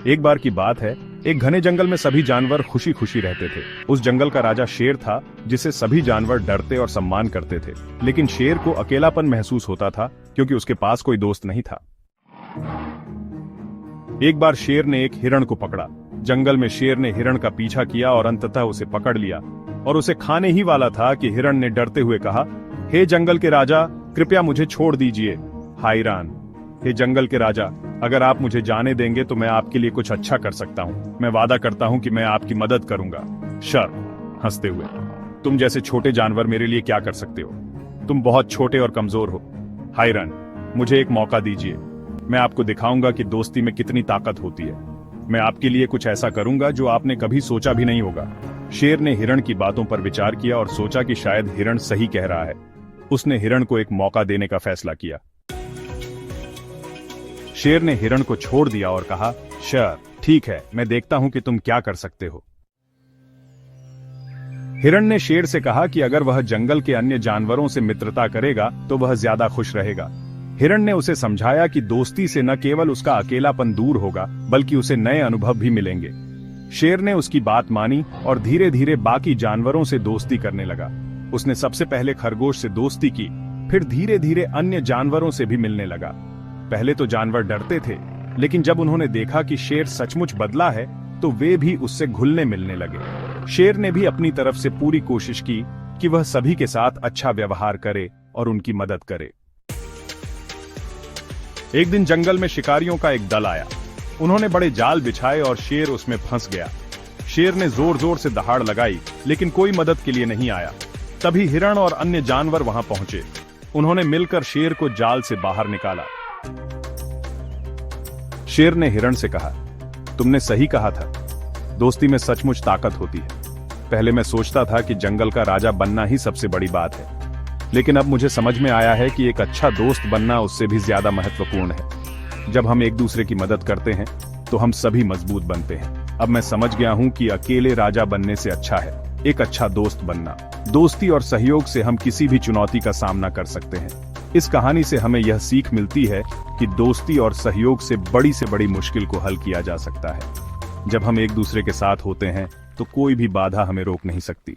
एक बार की बात है, एक घने जंगल में सभी जानवर खुशी खुशी रहते थे। उस जंगल का राजा शेर था, जिसे सभी जानवर डरते और सम्मान करते थे। लेकिन शेर को अकेलापन महसूस होता था, क्योंकि उसके पास कोई दोस्त नहीं था। एक बार शेर ने एक हिरण को पकड़ा। जंगल में शेर ने हिरण का पीछा किया और अंततः उसे पकड़ लिया और उसे खाने ही वाला था कि हिरण ने डरते हुए कहा, हे जंगल के राजा, कृपया मुझे छोड़ दीजिए। हायरान, हे जंगल के राजा, अगर आप मुझे जाने देंगे तो मैं आपके लिए कुछ अच्छा कर सकता हूँ। मैं वादा करता हूँ कि मैं आपकी मदद करूंगा। शर, हंसते हुए, तुम जैसे छोटे जानवर मेरे लिए क्या कर सकते हो? तुम बहुत छोटे और कमजोर हो। हायरान, मुझे एक मौका दीजिए। मैं आपको दिखाऊंगा कि दोस्ती में कितनी ताकत होती है। मैं आपके लिए कुछ ऐसा करूंगा जो आपने कभी सोचा भी नहीं होगा। शेर ने हिरण की बातों पर विचार किया और सोचा कि शायद हिरण सही कह रहा है। उसने हिरण को एक मौका देने का फैसला किया। शेर ने हिरण को छोड़ दिया और कहा, शेर, ठीक है, मैं देखता हूं कि तुम क्या कर सकते हो। हिरण ने शेर से कहा कि अगर वह जंगल के अन्य जानवरों से मित्रता करेगा तो वह ज्यादा खुश रहेगा। हिरण ने उसे समझाया कि दोस्ती से न केवल उसका अकेलापन दूर होगा, बल्कि उसे नए अनुभव भी मिलेंगे। शेर ने उसकी बात मानी और धीरे धीरे बाकी जानवरों से दोस्ती करने लगा। उसने सबसे पहले खरगोश से दोस्ती की, फिर धीरे धीरे अन्य जानवरों से भी मिलने लगा। पहले तो जानवर डरते थे, लेकिन जब उन्होंने देखा कि शेर सचमुच बदला है, तो वे भी उससे घुलने मिलने लगे। शेर ने भी अपनी तरफ से पूरी कोशिश की कि वह सभी के साथ अच्छा व्यवहार करे और उनकी मदद करे। एक दिन जंगल में शिकारियों का एक दल आया। उन्होंने बड़े जाल बिछाए और शेर उसमें फंस गया। शेर ने जोर जोर से दहाड़ लगाई, लेकिन कोई मदद के लिए नहीं आया। तभी हिरण और अन्य जानवर वहां पहुंचे। उन्होंने मिलकर शेर को जाल से बाहर निकाला। शेर ने हिरण से कहा, तुमने सही कहा था, दोस्ती में सचमुच ताकत होती है। पहले मैं सोचता था कि जंगल का राजा बनना ही सबसे बड़ी बात है, लेकिन अब मुझे समझ में आया है कि एक अच्छा दोस्त बनना उससे भी ज्यादा महत्वपूर्ण है। जब हम एक दूसरे की मदद करते हैं तो हम सभी मजबूत बनते हैं। अब मैं समझ गया हूं कि अकेले राजा बनने से अच्छा है एक अच्छा दोस्त बनना। दोस्ती और सहयोग से हम किसी भी चुनौती का सामना कर सकते हैं। इस कहानी से हमें यह सीख मिलती है कि दोस्ती और सहयोग से बड़ी मुश्किल को हल किया जा सकता है। जब हम एक दूसरे के साथ होते हैं तो कोई भी बाधा हमें रोक नहीं सकती।